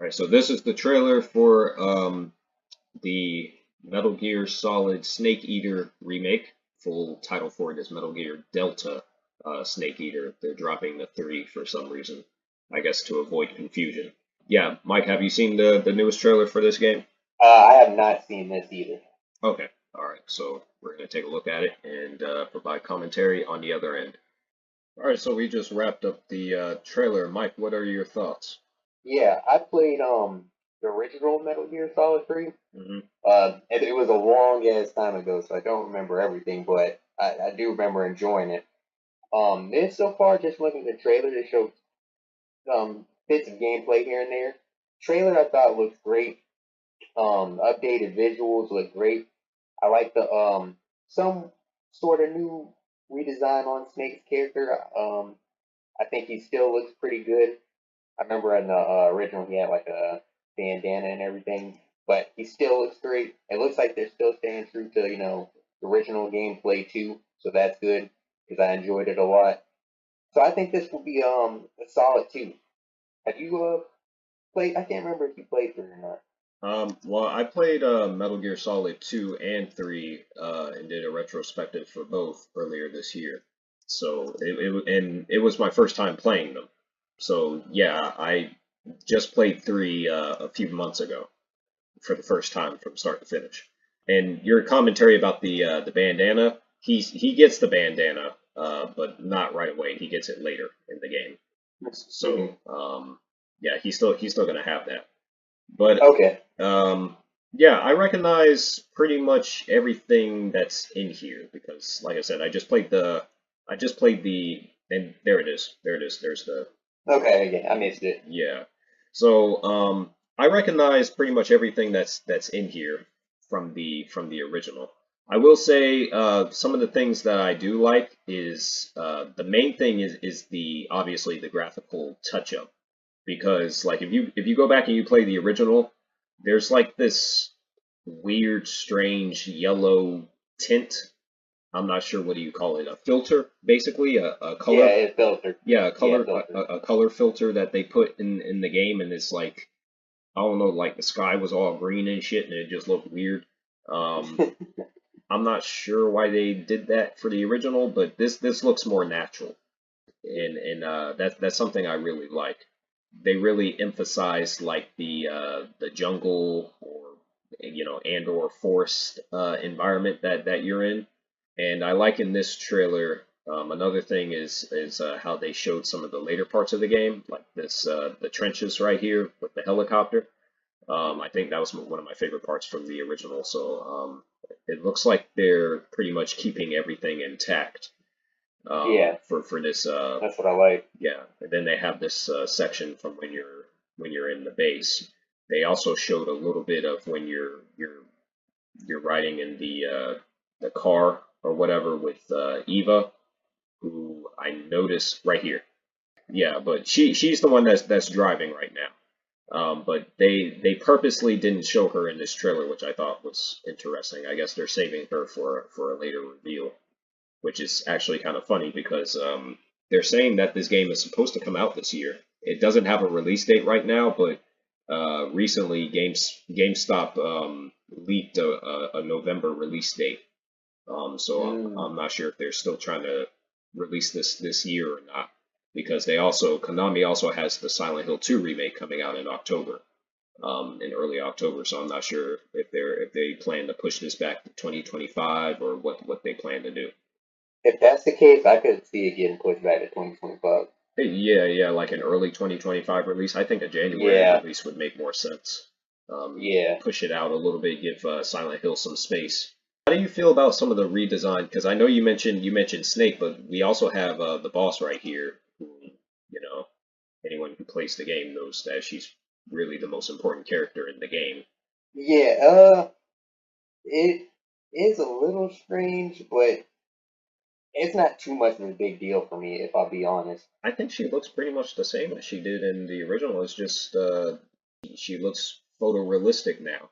All right, so this is the trailer for the Metal Gear Solid Snake Eater remake. Full title for it is Metal Gear Delta Snake Eater. They're dropping the 3 for some reason, I guess to avoid confusion. Yeah, Mike, have you seen the newest trailer for this game? I have not seen this either. Okay, all right, so we're going to take a look at it and provide commentary on the other end. All right, so we just wrapped up the trailer. Mike, what are your thoughts? Yeah, I played the original Metal Gear Solid 3. Hmm. It was a long ass time ago, so I don't remember everything, but I do remember enjoying it. This so far, just looking at the trailer, they showed bits of gameplay here and there. Trailer I thought looks great. Updated visuals look great. I like the some sort of new redesign on Snake's character. I think he still looks pretty good. I remember in the original he had like a bandana and everything, but he still looks great. It looks like they're still staying true to the original gameplay too, so that's good because I enjoyed it a lot. So I think this will be a solid 2. Have you played? I can't remember if you played through or not. Well, I played Metal Gear Solid 2 and 3 and did a retrospective for both earlier this year. So it was my first time playing them. So yeah, I just played 3 a few months ago for the first time from start to finish. And your commentary about the bandana, he gets the bandana, but not right away. He gets it later in the game. Hmm. So yeah, he's still gonna have that. But Okay. yeah, I recognize pretty much everything that's in here because, like I said, I just played the, and there it is, there it is. There's the, Okay. Yeah, I missed it. yeah. So, I recognize pretty much everything that's in here from the original. I will say, some of the things that I do like is, the main thing is the obviously the graphical touch up because like if you go back and you play the original, there's like this weird, strange yellow tint. I'm not sure what do you call it, a filter, basically, a Yeah, color, it filtered. yeah, Yeah, it filtered. a color filter that they put in the game, and it's like I don't know, like the sky was all green and shit, and it just looked weird. Um, I'm not sure why they did that for the original, but this looks more natural, and that's something I really like. They really emphasize like the jungle or and or forest environment that you're in, and I like in this trailer. Another thing is how they showed some of the later parts of the game, like this the trenches right here with the helicopter. I think that was one of my favorite parts from the original. So it looks like they're pretty much keeping everything intact Yeah, for this that's what I like. yeah, and then they have this section from when you're in the base. They also showed a little bit of when you're riding in the car or whatever with Eva, who I noticed right here. Yeah, but she's the one that's driving right now. But they purposely didn't show her in this trailer, which I thought was interesting. I guess they're saving her for a later reveal, which is actually kind of funny because they're saying that this game is supposed to come out this year. It doesn't have a release date right now, but recently GameStop leaked a November release date. So Mm. I'm not sure if they're still trying to release this year or not, because Konami also has the Silent Hill 2 remake coming out in October, in early October. So I'm not sure if they plan to push this back to 2025 or what they plan to do. If that's the case, I could see it getting pushed back to 2025. Yeah, yeah, like an early 2025 release. I think a January Yeah, release would make more sense. yeah. Push it out a little bit, give Silent Hill some space. How do you feel about some of the redesign? Because I know you mentioned Snake, but we also have the boss right here, who you know anyone who plays the game knows that she's really the most important character in the game. Yeah, it is a little strange, but it's not too much of a big deal for me, if I'll be honest. I think she looks pretty much the same as she did in the original. It's just she looks photorealistic now.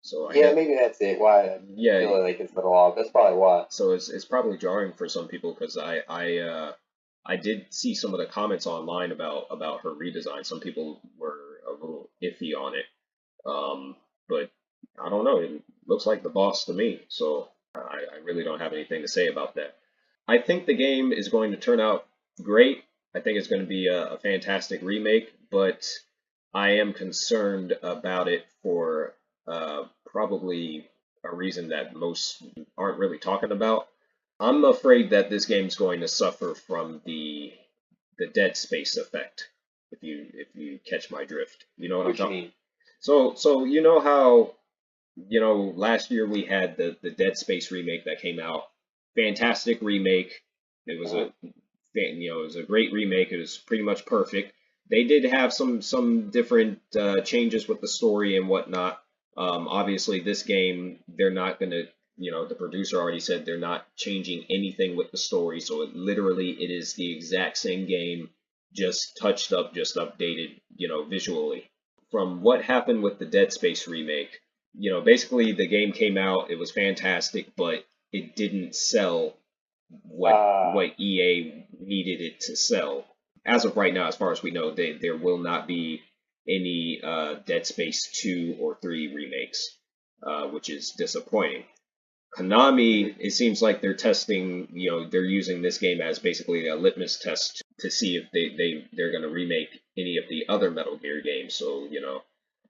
So I Yeah, get maybe that's it. Why I yeah. feel like it's a little off. That's probably why. So it's probably jarring for some people because I did see some of the comments online about her redesign. Some people were little iffy on it. But I don't know. It looks like the boss to me, so I really don't have anything to say about that. I think the game is going to turn out great. I think it's going to be a fantastic remake, but I am concerned about it for probably a reason that most aren't really talking about. I'm afraid that this game's going to suffer from the Dead Space effect. If you catch my drift, you know what I'm What you talking. mean? So you know how last year we had the Dead Space remake that came out. Fantastic remake. It was Uh-huh. it was a great remake. It was pretty much perfect. They did have some different changes with the story and whatnot. Obviously, this game they're not gonna, the producer already said they're not changing anything with the story. So it is the exact same game, just touched up, just updated, visually. From what happened with the Dead Space remake, basically the game came out, it was fantastic, but it didn't sell Uh, what EA needed it to sell. As of right now, as far as we know, there will not be any Dead Space 2 or 3 remakes, which is disappointing. Konami, mhm. it seems like they're testing, they're using this game as basically a litmus test to see if they're going to remake any of the other Metal Gear games. So,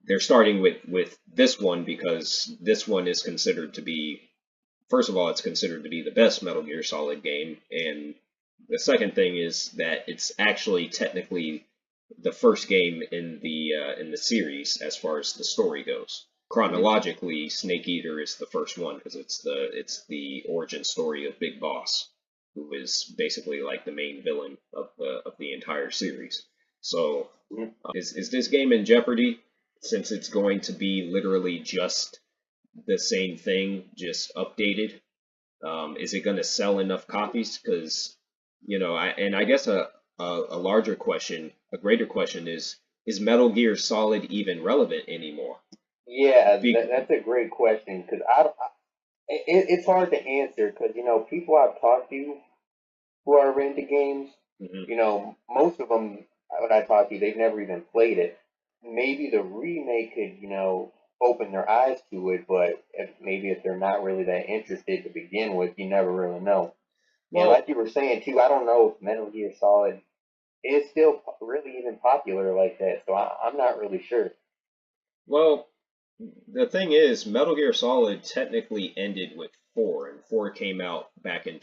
they're starting with this one because this one is considered to be, first of all, it's considered to be the best Metal Gear Solid game, and the second thing is that it's actually technically the first game in the series as far as the story goes. Mhm. Chronologically, Snake Eater is the first one because it's the origin story of Big Boss, who is basically like the main villain of the entire series. So, Mhm. is this game in jeopardy since it's going to be literally just the same thing, just updated? Is it going to sell enough copies? Because I guess a larger question, a greater question is Metal Gear Solid even relevant anymore? Yeah, Be, that's a great question because it's hard to answer because people I've talked to who are into games, mhm. most of them when I talk to, they've never even played it. Maybe the remake could open their eyes to it, but if they're not really that interested to begin with, you never really know. And Well, like you were saying too, I don't know if Metal Gear Solid is still really even popular like that, so I'm not really sure. well, the thing is, Metal Gear Solid technically ended with four, and four came out back in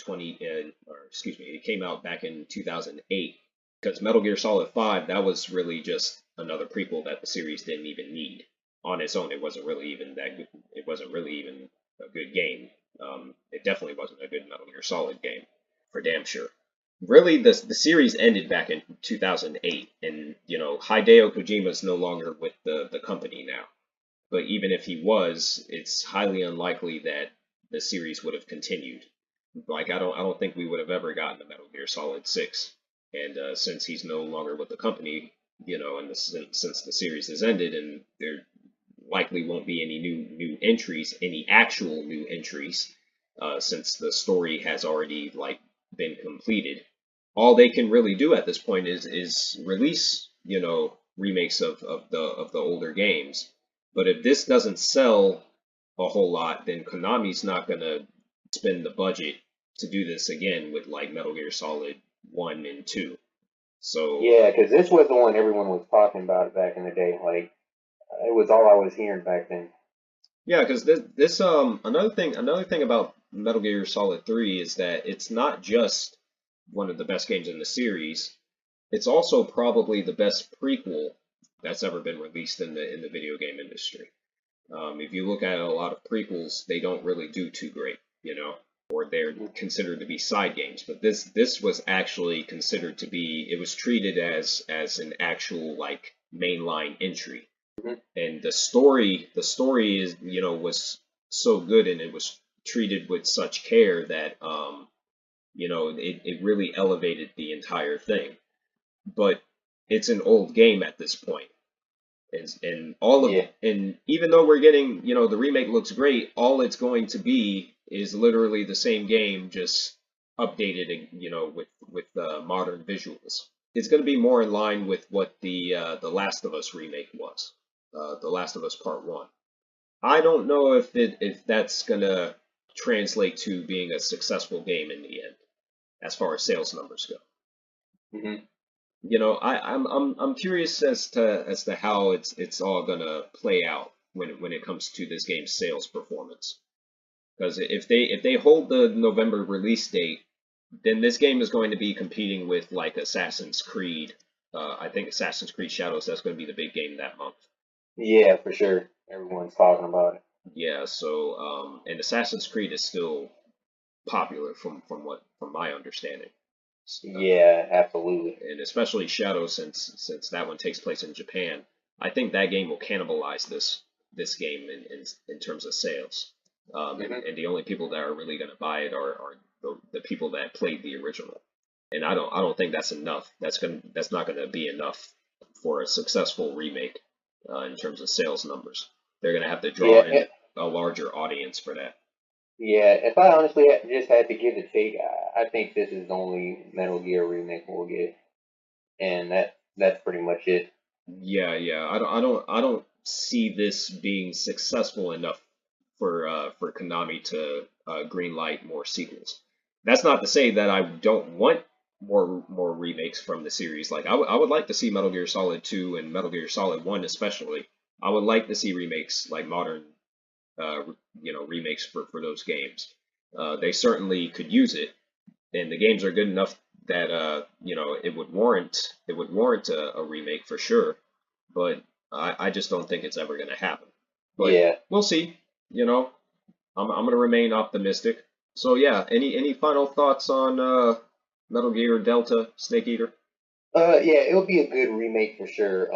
or excuse me, it came out back in 2008. Because Metal Gear Solid 5, that was really just another prequel that the series didn't even need. On its own, it wasn't really even that good. It wasn't really even a good game. It definitely wasn't a good Metal Gear Solid game, for damn sure. Really, the series ended back in 2008, and Hideo Kojima's no longer with the company now. But even if he was, it's highly unlikely that the series would have continued. Like I don't think we would have ever gotten a Metal Gear Solid 6. And since he's no longer with the company, and since the series has ended, and there likely won't be any new entries, any actual new entries, since the story has already like been completed. All they can really do at this point is release remakes of the older games. But if this doesn't sell a whole lot, then Konami's not gonna spend the budget to do this again with like Metal Gear Solid 1 and 2. So Yeah, because this was the one everyone was talking about back in the day. Like it was all I was hearing back then. yeah, because this another thing about Metal Gear Solid 3 is that it's not just one of the best games in the series. It's also probably the best prequel that's ever been released in the video game industry. If you look at a lot of prequels, they don't really do too great, or they're Mhm. considered to be side games. But this was actually considered to be, it was treated as an actual like mainline entry. Mhm. And the story is, was so good, and it was treated with such care that it really elevated the entire thing. But it's an old game at this point. Yeah. And even though we're getting, the remake looks great, all it's going to be is literally the same game, just updated, with modern visuals. it's going to be more in line with what the Last of Us remake was, The Last of Us Part One. I don't know if that's going to translate to being a successful game in the end, as far as sales numbers go. Hmm. I'm curious as to how it's all gonna play out when it comes to this game's sales performance. Because if they hold the November release date, then this game is going to be competing with like Assassin's Creed. I think Assassin's Creed Shadows, that's going to be the big game that month. Yeah, for sure. Everyone's talking about it. Yeah, so and Assassin's Creed is still popular from my understanding. Yeah, absolutely. And especially Shadow, since that one takes place in Japan. I think that game will cannibalize this game in terms of sales. Hmm. And the only people that are really going to buy it are the people that played the original. And I don't think that's enough. That's not going to be enough for a successful remake in terms of sales numbers. They're going to have to Yeah, draw in a larger audience for that. yeah. If I honestly just had to give a take, I think this is the only Metal Gear remake we'll get, and that's pretty much it. Yeah, yeah. I don't see this being successful enough for Konami to greenlight more sequels. That's not to say that I don't want more remakes from the series. Like I would like to see Metal Gear Solid 2 and Metal Gear Solid 1 especially. I would like to see remakes like modern remakes for those games. They certainly could use it, and the games are good enough that it would warrant a remake for sure. But I just don't think it's ever going to happen. But Yeah. we'll see. You know, I'm going to remain optimistic. So yeah, any final thoughts on Metal Gear Delta Snake Eater? Yeah, it'll be a good remake for sure.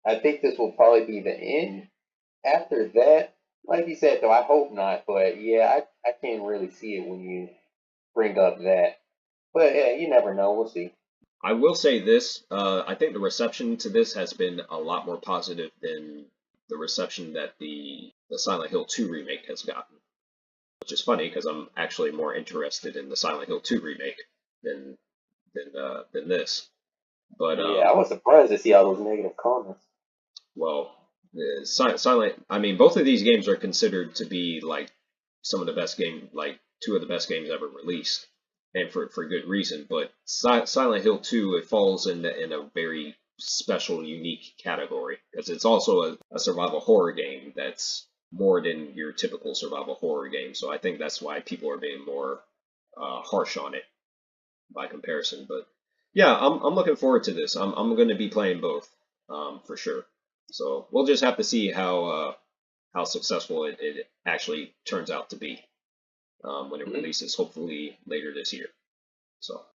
I think this will probably be the end. After that, like you said, though, I hope not. But yeah, I can't really see it when you bring up that. But yeah, you never know. We'll see. I will say this: I think the reception to this has been a lot more positive than the reception that the Silent Hill 2 remake has gotten. Which is funny because I'm actually more interested in the Silent Hill 2 remake than than this. But Yeah, I was surprised to see all those negative comments. well, Silent. I mean, both of these games are considered to be like some of the best game, like two of the best games ever released, and for good reason. But Silent Hill 2, it falls in a very special, unique category because it's also a survival horror game that's more than your typical survival horror game. So I think that's why people are being more harsh on it by comparison. But yeah, I'm looking forward to this. I'm going to be playing both for sure. So we'll just have to see how successful it actually turns out to be when it Hmm. releases, hopefully later this year. So.